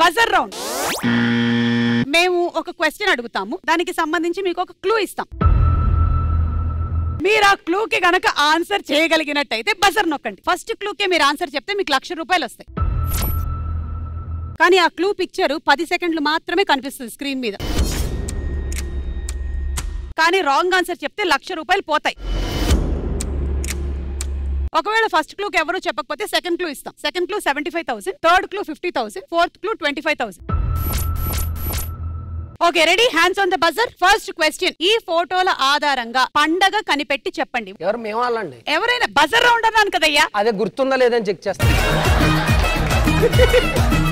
Buzzer round. మేము ఒక question అడుగుతాము, దానికి సంబంధించి మీకు ఒక క్లూ ఇస్తాం. మీరు ఆ క్లూకి గనక ఆన్సర్ చేయగలిగినట్టయితే బజర్ నొక్కండి. ఫస్ట్ క్లూకే మీరు ఆన్సర్ చెప్తే మీకు 1,00,000 రూపాయలు వస్తాయి. కానీ ఆ క్లూ పిక్చర్ 10 సెకండ్లు మాత్రమే కనిపిస్తుంది స్క్రీన్ మీద. కానీ రాంగ్ ఆన్సర్ చెప్తే 1,00,000 రూపాయలు పోతాయి. ఒకవేళ ఫస్ట్ క్లూకి ఎవరు చెప్పకపోతే సెకండ్ క్లూ ఇస్తాం. Second clue 75,000, third clue 50,000, fourth clue 25,000. Okay, ready? Hands on the buzzer. First question, ఈ ఫోటోల ఆధారంగా పండగ కనిపెట్టి చెప్పండి. ఎవరు? మేము వాళ్ళండి. ఎవరైనా బజర్ రౌండ్ అన్నాను కదయ్యా. అదే గుర్తుందా లేదని చెక్ చేస్తాం.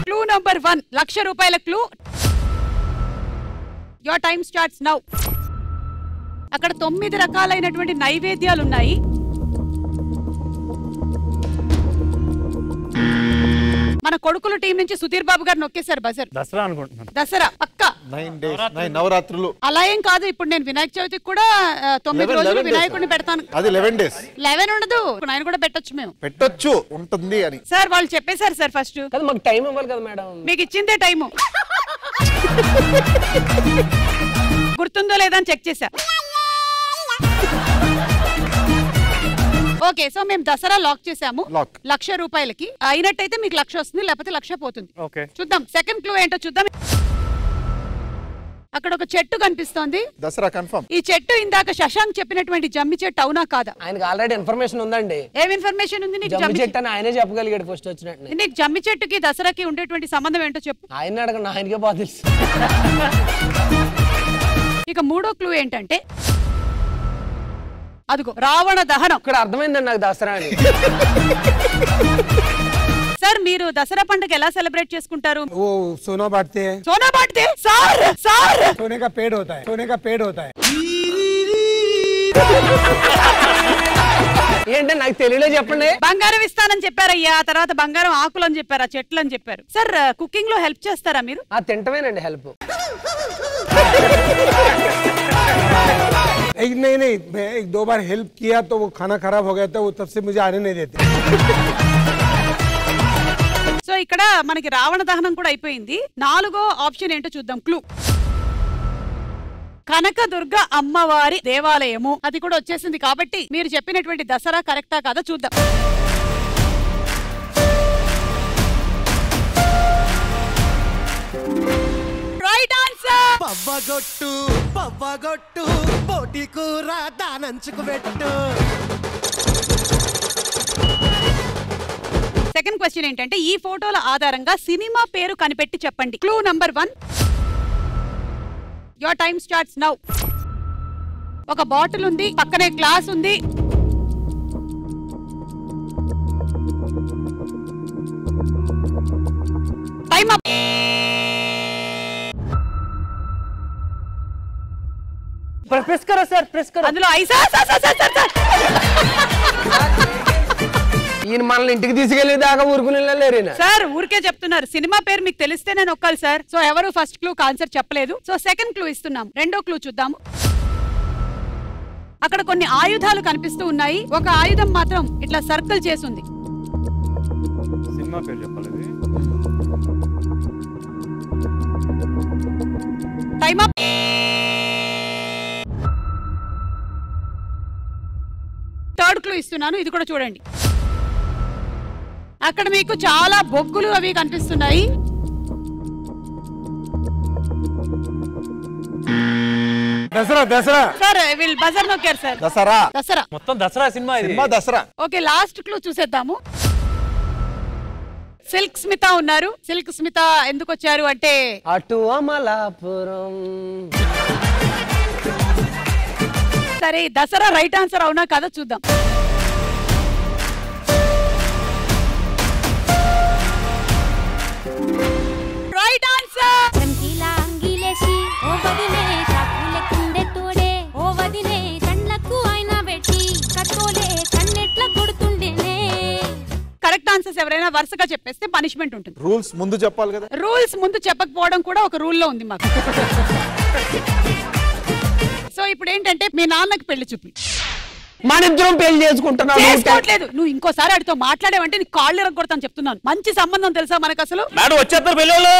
క్లూ నంబర్ 1, 1,00,000 రూపాయల clue. Your time starts now. అక్కడ 9 రకాలైనటువంటి నైవేద్యాలు ఉన్నాయి. మన కొడుకుల టీం నుంచి సుధీర్ బాబు గారు నొక్కేశారు బజర్. దసరా అనుకుంటున్నాను. దసరా పక్కా 9 days, 9 నవరాత్రులు. అలా ఏం కాదు. ఇప్పుడు నేను వినాయక చవితికి కూడా 9 రోజులు వినాయకుడిని పెడతాను. అది 11 days. 11 ఉండదు, ఆయన కూడా పెట్టొచ్చు. మేము పెట్టొచ్చు, ఉంటుంది అని సార్ వాళ్ళు చెప్పేశారు సార్. ఫస్ట్ కదా మాకు టైం ఇవ్వాలి కదా మేడం. మీకు ఇచ్చిందే టైము. గుర్తుందో లేదా అని చెక్ చేశా. ఓకే, సో మేము దసరా లాక్ చేసాము. 1,00,000 రూపాయలకి అయినట్టయితే మీకు 1,00,000 వస్తుంది, లేకపోతే 1,00,000 పోతుంది. చూద్దాం సెకండ్ క్లూ ఏంటో చూద్దాం. అక్కడ ఒక చెట్టు కనిపిస్తోంది. దసరా కన్ఫర్మ్. ఈ చెట్టు ఇందాక శశాంక్ చెప్పినటువంటి జమ్మి చెట్టు అవునా కాదా? ఆయనకి ఆల్రెడీ ఇన్ఫర్మేషన్ ఉందండి. ఏం ఇన్ఫర్మేషన్ ఉంది నీకు? జమ్మి చెట్టు అని ఆయనే చెప్పగలిగాడు ఫస్ట్ వచ్చినట్టు. నీకు జమ్మి చెట్టుకి దసరాకి ఉండేటువంటి సంబంధం ఏంటో చెప్పు. ఆయన అడగండి, ఆయనకే బాగా తెలుసు. ఇక మూడో క్లూ ఏంటంటే అదిగో రావణ దహనం. ఇక్కడ అర్థమైందండి నాకు దసరా అని. సార్ మీరు దసరా పండుగ ఎలా సెలబ్రేట్ చేసుకుంటారు? वो सोना बांटते हैं. सोना बांटते हैं? సార్ సార్ सोने का पेड़ होता है. सोने का पेड़ होता है. ఏంటంటే నాకు తెలియలే చెప్పండి. బంగారం ఇస్తానని చెప్పారయ్యా, తర్వాత బంగారం ఆకులు అని చెప్పారు, ఆ చెట్లు అని చెప్పారు. సార్ కుకింగ్ లో హెల్ప్ చేస్తారా మీరు? ఆ తింటమేనండి హెల్ప్. नहीं मैं 1-2 बार हेल्प किया तो वो खाना खराब हो गया था, वो तब से मुझे आने नहीं देते. సో ఇక్కడ మనకి రావణ దహనం కూడా అయిపోయింది. 4వ ఆప్షన్ ఏంటో చూద్దాం. క్లూ కనకదుర్గ అమ్మవారి దేవాలయము, అది కూడా వచ్చేసింది. కాబట్టి మీరు చెప్పినటువంటి దసరా కరెక్టా కాదా చూద్దాం. Right answer. పవ్వగొట్టు పవ్వగొట్టు పోటీ కూర దానంచుకు పెట్టు. సెకండ్ క్వశ్చన్ ఏంటంటే ఈ ఫోటోల ఆధారంగా సినిమా పేరు కనిపెట్టి చెప్పండి. Clue number 1, your time starts now. ఒక బాటిల్ ఉంది, పక్కనే గ్లాస్ ఉంది. Time up. ప్రెస్ కరో సార్, ప్రెస్ కరో. అందులో ఐసా ఈయన మనల్ని ఇంటికి తీసుకెళ్లే దాకా ఊరుకుని లేరు సార్. ఊరికే చెప్తున్నారు. సినిమా పేరు మీకు తెలిస్తే నేను ఒక్కాలి సార్. సో ఎవరు ఫస్ట్ క్లూ ఆన్సర్ చెప్పలేదు. సో సెకండ్ క్లూ ఇస్తున్నాం. రెండో క్లూ చూద్దాము. అక్కడ కొన్ని ఆయుధాలు కనిపిస్తూ ఉన్నాయి. ఒక ఆయుధం మాత్రం ఇట్లా సర్కిల్ చేసింది. సినిమా పేరు చెప్పాలి. Time up. థర్డ్ క్లూ ఇస్తున్నాను, ఇది కూడా చూడండి. అక్కడ మీకు చాలా బొగ్గులు అవి కనిపిస్తున్నాయి. దసరా దసరా సార్ వీళ్ళు బజర్ నొక్కారు సార్. దసరా. దసరా మొత్తం దసరా సినిమా ఇది. Cinema Dasara. Okay, last clue చూసేద్దాము. సిల్క్ స్మిత ఉన్నారు. సిల్క్ స్మిత ఎందుకు వచ్చారు అంటే అటు అమలాపురం. సరే దసరా రైట్ ఆన్సర్ అవునా కదా చూద్దాం. Right answer. కరెక్ట్ ఆన్సర్స్ ఎవరైనా వరుసగా చెప్పేస్తే పనిష్మెంట్ ఉంటుంది. రూల్స్ ముందు చెప్పాలి కదా. రూల్స్ ముందు చెప్పకపోవడం కూడా ఒక రూల్లో ఉంది మాకు. సో ఇప్పుడు ఏంటంటే మీ నాన్నకి పెళ్లి చూపులు. మన ఇద్దరం పెళ్లి చేసుకుంటున్నావు చేసుకోవట్లేదు. నువ్వు ఇంకోసారి ఆడితో మాట్లాడేవంటే నీ కాళ్ళు ఇరగొడతాను చెప్తున్నాను. మంచి సంబంధం తెలుసా మనకు అసలు. మేడం వచ్చేస్తారు పిల్లలు.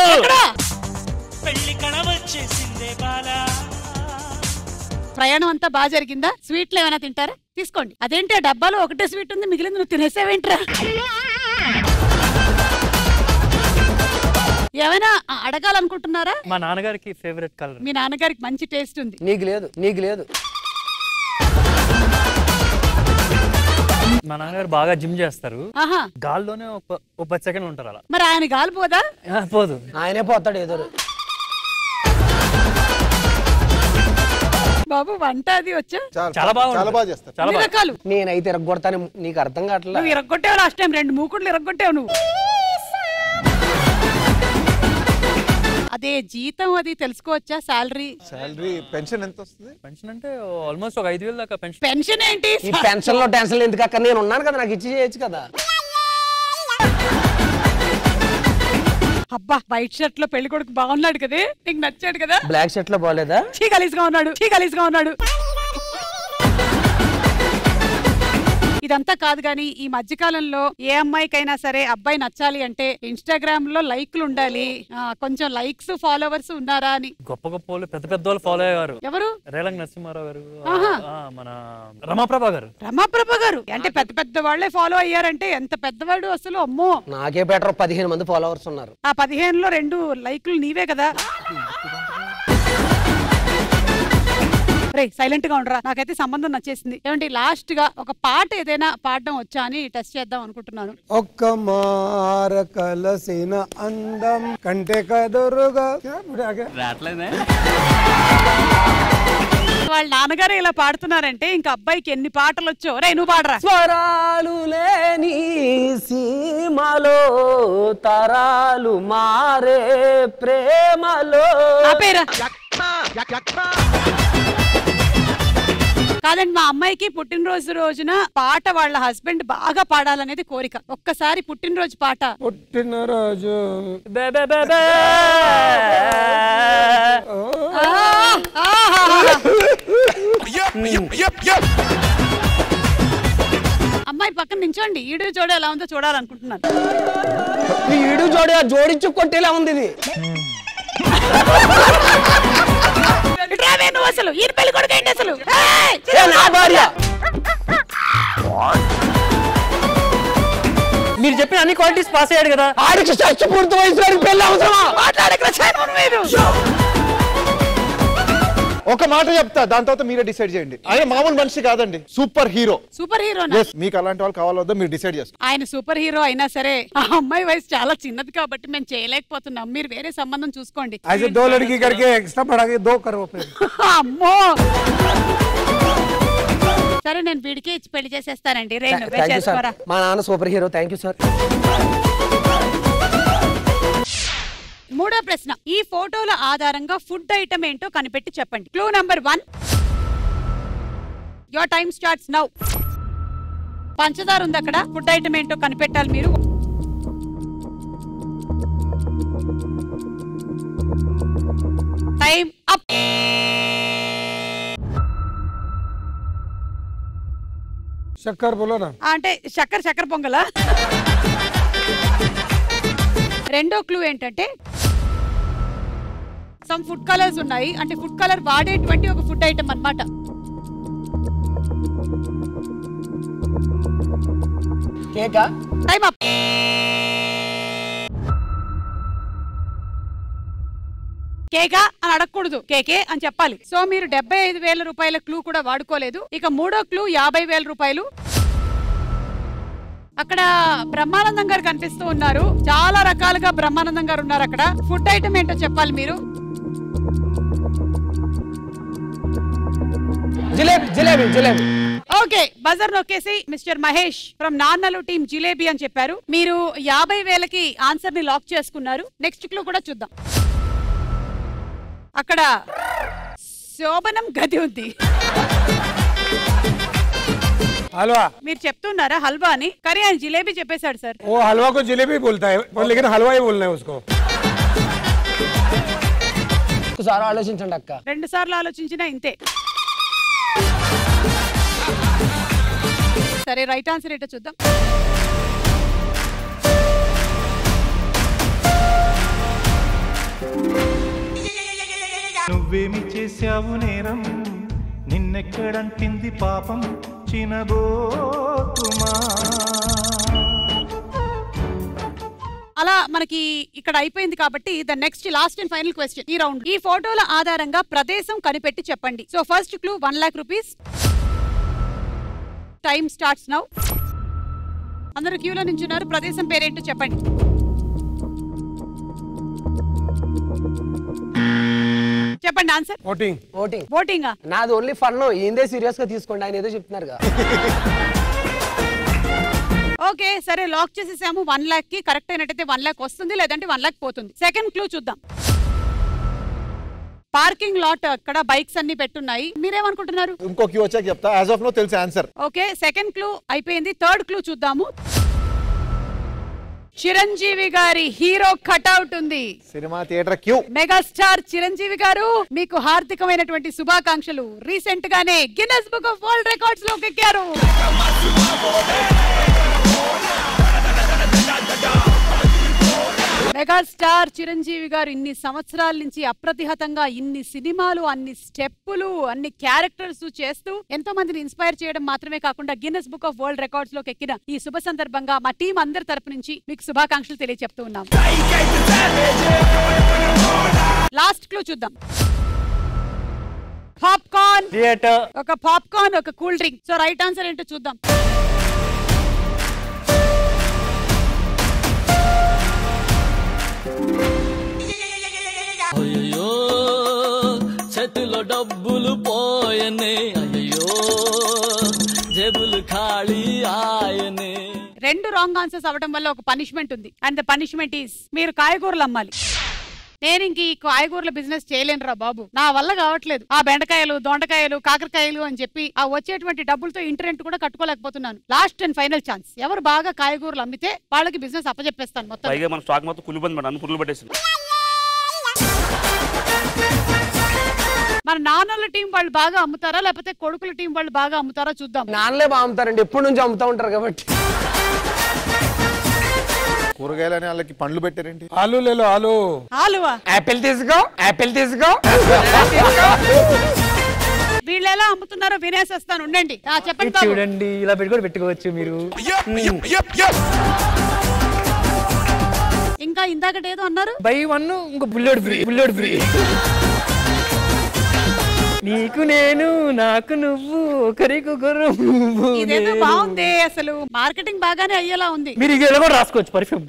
ప్రయాణం అంతా బాగా జరిగిందా? స్వీట్లు ఏమైనా తింటారా? తీసుకోండి. అదేంటి ఆ డబ్బాలో ఒకటే స్వీట్ ఉంది, మిగిలింది నువ్వు తినేసావేంట్రా? ఏమైనా అడగాలనుకుంటున్నారా? మా నాన్నగారికి ఫేవరెట్ కలర్. మీ నాన్నగారికి మంచి టేస్ట్ ఉంది. నీకు లేదు. మా నాన్నగారు బాగా జిమ్ చేస్తారు. ఆహా, గాల్లోనే ఒక 10 సెకండ్లు ఉంటారు అలా. మరి ఆయన గాలి పోదా? పోదు. ఆయనే పోతాడు ఏదో. బాబు వంట అది వచ్చా? చాలా బాగా చేస్తారు. చాలా బాగా రకాలు. నేనైతే ఇరగొడతాను, నీకు అర్థం కావట్లేదు. నువ్వు ఇరగొట్టావు లాస్ట్ టైం, 2 మూకుళ్ళు ఇరగొట్టావు నువ్వు. అదే జీతం అది తెలుసుకోవచ్చా? శాలరీ పెన్షన్ ఎంత వస్తుంది? పెన్షన్ అంటే ఆల్మోస్ట్ ఒక 5,000 దాకా పెన్షన్. పెన్షన్ ఏంటి? ఈ పెన్షన్ లో టెన్షన్ ఎందుకు అక్క? నేను ఉన్నాను కదా, నాకు ఇచ్చి చేయొచ్చు కదా. అబ్బా, వైట్ షర్ట్ లో పెళ్లి కొడుకు బాగున్నాడు కదే, నీకు నచ్చాడు కదా? బ్లాక్ షర్ట్ లో బాగలేదా? చీకలీస్గా ఉన్నాడు. ఇదంతా కాదు గానీ ఈ మధ్యకాలంలో ఏ అమ్మాయికైనా సరే అబ్బాయి నచ్చాలి అంటే ఇన్స్టాగ్రామ్ లో లైక్లు ఉండాలి. కొంచెం లైక్స్ ఫాలోవర్స్ ఉన్నారా అని. గొప్ప వాళ్ళు పెద్ద వాళ్ళు ఫాలో అయ్యారు. ఎవరు? రేలంగ్ నరసింహారావు గారు, మన రమాప్రభ గారు. అంటే పెద్ద వాళ్లే ఫాలో అయ్యారంటే ఎంత పెద్దవాడు అసలు. అమ్మో, నాకే బెటర్ 15 మంది ఫాలోవర్స్ ఉన్నారు. ఆ 15లో 2 లైక్లు నీవే కదా. సైలెంట్ గా ఉండరా, నాకైతే సంబంధం నచ్చేసింది. ఏమంటే లాస్ట్ గా ఒక పాట ఏదైనా పాడడం వచ్చా అని టెస్ట్ చేద్దాం అనుకుంటున్నాను. ఒక్క మార కలసిన అందం కంటే కదురుగా. వాళ్ళ నాన్నగారు ఇలా పాడుతున్నారంటే ఇంకా అబ్బాయికి ఎన్ని పాటలు వచ్చో. రే నువ్వు పాడరా. స్వరాలు లేని సీమలో తరాలు మారే ప్రేమలో. ఆపేరా. కాదండి, మా అమ్మాయికి పుట్టినరోజు రోజున పాట వాళ్ళ హస్బెండ్ బాగా పాడాలనేది కోరిక. ఒక్కసారి పుట్టినరోజు పాట. పుట్టినరోజు అమ్మాయి పక్కన నించోండి. ఈడు జోడి ఎలా ఉందో చూడాలనుకుంటున్నాను. ఈడు జోడించు కొట్టేలా ఉంది ఇది. అసలు ఈ పెళ్లి కొడుకు ఏంటి అసలు? నా భార్య. మీరు చెప్పిన అన్ని క్వాలిటీస్ పాస్ అయ్యాడు కదా. ఆడికి పూర్తి వయసు పెళ్లి అవసరమా? ఒక మాట చెప్తా, దాని తర్వాత మీరే డిసైడ్ చేయండి. ఆయన మామూలు మనిషి కాదండి, సూపర్ హీరో. మీకు అలాంటి వాళ్ళు కావాలో మీరు డిసైడ్ చేసుకోండి. ఆయన సూపర్ హీరో అయినా సరే ఆ అమ్మాయి వయసు చాలా చిన్నది కాబట్టి మేము చేయలేకపోతున్నాం. మీరు వేరే సంబంధం చూసుకోండి. అమ్మో, సరే నేను వీడికి ఇచ్చి పెళ్లి చేసేస్తానండి. మా నాన్న super hero. Thank you sir. మూడో ప్రశ్న, ఈ ఫోటోల ఆధారంగా ఫుడ్ ఐటమ్ ఏంటో కనిపెట్టి చెప్పండి. Clue number 1. Your time starts now. పంచదార ఉంది అక్కడ. ఫుడ్ ఐటమ్ ఏంటో కనిపెట్టాలి మీరు. Time up. చక్కెర బోలో నా. అంటే చక్కెర పొంగలా? రెండో క్లూ ఏంటంటే సమ్ ఫుడ్ కలర్స్ ఉన్నాయి. అంటే ఫుడ్ కలర్ వాడేటువంటి ఒక ఫుడ్ ఐటమ్ అన్నమాట. కేకా? Time up. కేకా అని అడగకూడదు, కేకే అని చెప్పాలి. సో మీరు 75,000 రూపాయల క్లూ కూడా వాడుకోలేదు. ఇక మూడో క్లూ 50,000 రూపాయలు. అక్కడ బ్రహ్మానందం గారు కనిపిస్తూ ఉన్నారు. చాలా రకాలుగా బ్రహ్మానందం గారు ఉన్నారు అక్కడ. ఫుడ్ ఐటమ్ ఏంటో చెప్పాలి మీరు. జిలేబీ. ఓకే, బజర్ నొక్కేసి మిస్టర్ మహేష్ ఫ్రమ్ నాన్నలు టీమ్ జిలేబీ అని చెప్పారు. మీరు 50,000కి ఆన్సర్ ని లాక్ చేసుకున్నారు. నెక్స్ట్ క్లూ కూడా చూద్దాం. అక్కడ శోభనం గది ఉంది. हलवा మీరు చెప్తున్నారా హల్వా అని? కానీ ఆయన జిలేబీ చెప్పేశాడు సార్. वो हलवा को जलेबी बोलता है पर लेकिन हलवा ही बोलना है उसको. ఒకసారి ఆలోచించండి అక్క. 2 సార్లు ఆలోచించినా ఇంతే. సరే రైట్ ఆన్సర్ ఏంటో చూద్దాం. నువ్వేమి చేశావు నేరం, నిన్నెక్కడంటింది పాపం చినబోతుమా. అలా మనకి ఇక్కడ అయిపోయింది కాబట్టి the next last and final question ఈ రౌండ్. ఈ ఫోటోల ఆధారంగా ప్రదేశం కనిపెట్టి చెప్పండి. So first clue 1 lakh rupees. Time starts now. అందరూ క్యూలో నించున్నారు. ప్రదేశం పేరేంటో చెప్పండి. చెప్పండి ఆన్సర్. ఓటింగ్. ఓటింగ్. ఓటింగా? నాది ఓన్లీ ఫన్. ఏందే సీరియస్ గా తీసుకోండి, ఆయన ఏదో చెప్తున్నారు కదా. ఓకే సరే లాక్ చేసేసాము. 1 lakh కి కరెక్ట్ అయినట్టయితే 1 lakh వస్తుంది, లేదంటే 1 lakh పోతుంది. సెకండ్ క్లూ చూద్దాం. పార్కింగ్ లాట్ అక్కడ బైక్స్ అన్ని పెట్టున్నాయి. మీరేమనుకుంటున్నారు? ఇంకో క్యూ వచ్చాక చెప్తా. యాజ్ ఆఫ్ నో తెలుసు ఆన్సర్. ఓకే సెకండ్ క్లూ అయిపోయింది. థర్డ్ క్లూ చూద్దాము. చిరంజీవి గారి హీరో కట్అవుట్ ఉంది. Cinema theatre queue. Megastar Chiranjeevi గారు మీకు హార్దికమైనటువంటి శుభాకాంక్షలు. రీసెంట్ గానే Guinness book of world records లోకి ఎక్కారు. మెగాస్టార్ చిరంజీవి గారు ఇన్ని సంవత్సరాల నుంచి అప్రతిహతంగా ఇన్ని సినిమాలు, అన్ని స్టెప్పులు, అన్ని క్యారెక్టర్స్ చేస్తూ ఎంతో మందిని ఇన్స్పైర్ చేయడం మాత్రమే కాకుండా Guinness book of world records లోకి ఎక్కిన ఈ శుభ సందర్భంగా మా టీం అందరి తరపు నుంచి మీకు శుభాకాంక్షలు తెలియజెప్తూ ఉన్నాం. లాస్ట్ క్లూ చూద్దాం. Popcorn theatre. ఒక పాప్కార్న్, ఒక cool drink. So right answer ఏంటో చూద్దాం. అయ్యో చేతిలో డబ్బులు పోయనే, అయ్యో జేబులు ఖాళీ ఆయనే. 2 రాంగ్ ఆన్సర్స్ అవడం వల్ల ఒక పనిష్మెంట్ ఉంది. అండ్ ద పనిష్మెంట్ ఈస్ మీరు కాయగూరలు అమ్మాలి. నేను ఇంక ఈ కాయగూరల బిజినెస్ చేయలేనురా బాబు, నా వల్ల కావట్లేదు. ఆ బెండకాయలు, దొండకాయలు, కాకరకాయలు అని చెప్పి ఆ వచ్చేటువంటి డబ్బులతో ఇంటరెంట్ కూడా కట్టుకోలేకపోతున్నాను. Last and final chance. ఎవరు బాగా కాయగూరలు అమ్మితే వాళ్ళకి బిజినెస్ అప్పచెప్పేస్తాను మొత్తం. మన స్టాక్ మొత్తం పురులు పట్టేసింది. మన నాన్నల టీం వాళ్ళు బాగా అమ్ముతారా, లేకపోతే కొడుకుల టీం వాళ్ళు బాగా అమ్ముతారా చూద్దాం. నాన్నలే బాగా అమ్ముతారండి, ఎప్పటి నుంచి అమ్ముతా ఉంటారు కాబట్టి. కూరగాయలని వాళ్ళకి పండ్లు పెట్టారేంటి? ఆలు లేలో ఆలు. ఆలువా? యాపిల్ తీసుకో, యాపిల్ తీసుకో. వీళ్ళు ఎలా అమ్ముతున్నారో వినేసేస్తాను, ఉండండి. చెప్పండి బాబు. చూడండి, ఇలా పెట్టుకొని పెట్టుకోవచ్చు మీరు. ఇంకా ఇందాకటి ఏదో అన్నారు, బై 1 ఇంకో బుల్లెట్ ఫ్రీ, బుల్లెట్ ఫ్రీ. నీకు నేను, నాకు నువ్వు, ఒకరికొకరు. ఇదేదో బాగుంది, అసలు మార్కెటింగ్ బాగానే అయ్యేలా ఉంది. మీరు ఇలా కూడా రాసుకోవచ్చు పర్ఫ్యూమ్.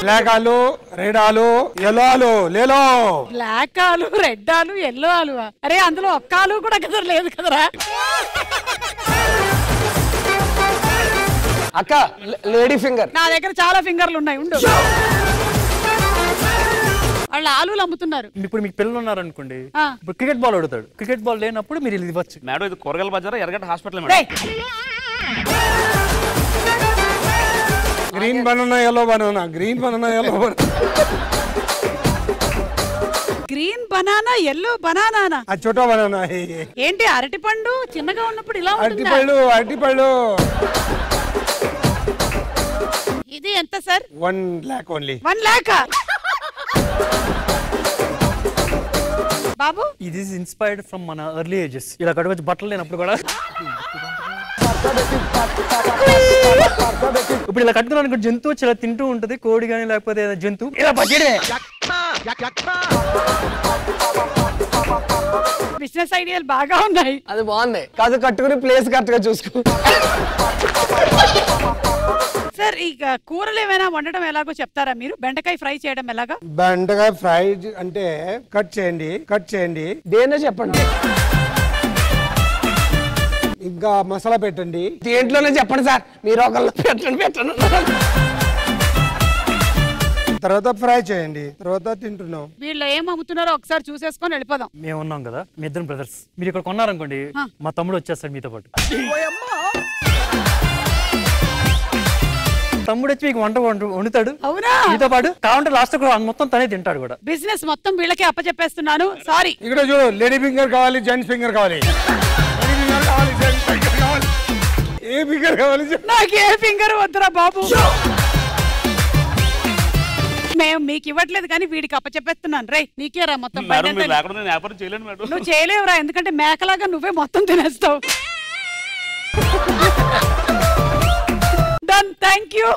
బ్లాక్ ఆలు, రెడ్ ఆలు, ఎల్లో ఆలు లేలో. బ్లాక్ ఆలు, రెడ్ ఆలు, ఎల్లో ఆలు. అరే అందులో ఒక్క ఆలు కూడా కదా లేదు కదరా. అక్క లేడీ ఫింగర్. నా దగ్గర చాలా ఫింగర్లు ఉన్నాయి, ఉండు. వాళ్ళు ఆలులు అమ్ముతున్నారు. ఇప్పుడు మీకు పిల్లలు ఉన్నారు అనుకోండి, ఇప్పుడు క్రికెట్ బాల్ అడుగుతాడు. క్రికెట్ బాల్ లేనప్పుడు మీరు ఇది ఇవ్వచ్చు. మేడం ఇది కూరగాయల బజారా, ఎర్రగడ్డ hospital. Green banana, yellow banana, green banana, yellow banana. Green banana, yellow banana. ఆ చోటా బనానా. ఏంటి అరటి పండు చిన్నగా ఉన్నప్పుడు ఇలా అరటి పళ్ళు, అరటి పళ్ళు. ఇది ఎంత సార్? 1 lakh only. 1 lakh బాబు. ఇది ఇన్స్పైర్డ్ ఫ్రమ్ మన ఎర్లీ ఏజెస్. ఇలా కట్టుకొచ్చి బట్టలు లేనప్పుడు కూడా ఇప్పుడు ఇలా కట్టుకున్నాను. జంతువు చాలా తింటూ ఉంటది, కోడి గానీ లేకపోతే జంతువు. ఇలా పచ్చడే. బిజినెస్ ఐడియాలు బాగా ఉన్నాయి. అది బాగుంది కాదు, కట్టుకుని ప్లేస్ కరెక్ట్ గా చూసుకో. సార్ ఈ కూరలు ఏమైనా వండడం ఎలాగో చెప్తారా మీరు? బెండకాయ ఫ్రై చేయడం ఎలాగా? బెండకాయ ఫ్రై అంటే కట్ చేయండి, కట్ చేయండి. దేనే చెప్పండి. ఇంకా మసాలా పెట్టండి. దేంట్లోనే చెప్పండి సార్, మీరు ఒకళ్ళు పెట్టండి పెట్టండి. తర్వాత ఫ్రై చేయండి, తర్వాత తింటున్నాం. వీళ్ళు ఏం అమ్ముతున్నారో ఒకసారి చూసేసుకొని వెళ్ళిపోదాం. మేము ఉన్నాం కదా, మీ ఇద్దరు బ్రదర్స్. మీరు ఇక్కడ కొన్నారనుకోండి, మా తమ్ముడు వచ్చేస్తాడు మీతో పాటు. తమ్ముడు వచ్చి మీకు వంట వండుతాడు. అవునా? మీతో పాటు కావాలంటే లాస్ట్ మొత్తం తనే తింటాడు కూడా. బిజినెస్ మొత్తం వీళ్ళకే అప్పచెప్పేస్తున్నాను. సారీ. ఇక్కడ చూడు, లేడీ ఫింగర్ కావాలి, జెంట్స్ ఫింగర్ కావాలి. ఏ ఫింగర్ కావాలి నాకు ఏ ఫింగర్ వద్దురా బాబు మేము మీకు ఇవ్వట్లేదు కానీ వీడికి అప్పచెప్పేస్తున్నాను రే నీకేరా మొత్తం మేడం మీరు లేకుండా నేను వ్యాపారం చేయలేను మేడం నువ్వు చేయలేవురా ఎందుకంటే మేకలాగా నువ్వే మొత్తం తినేస్తావు డన్ థ్యాంక్ యూ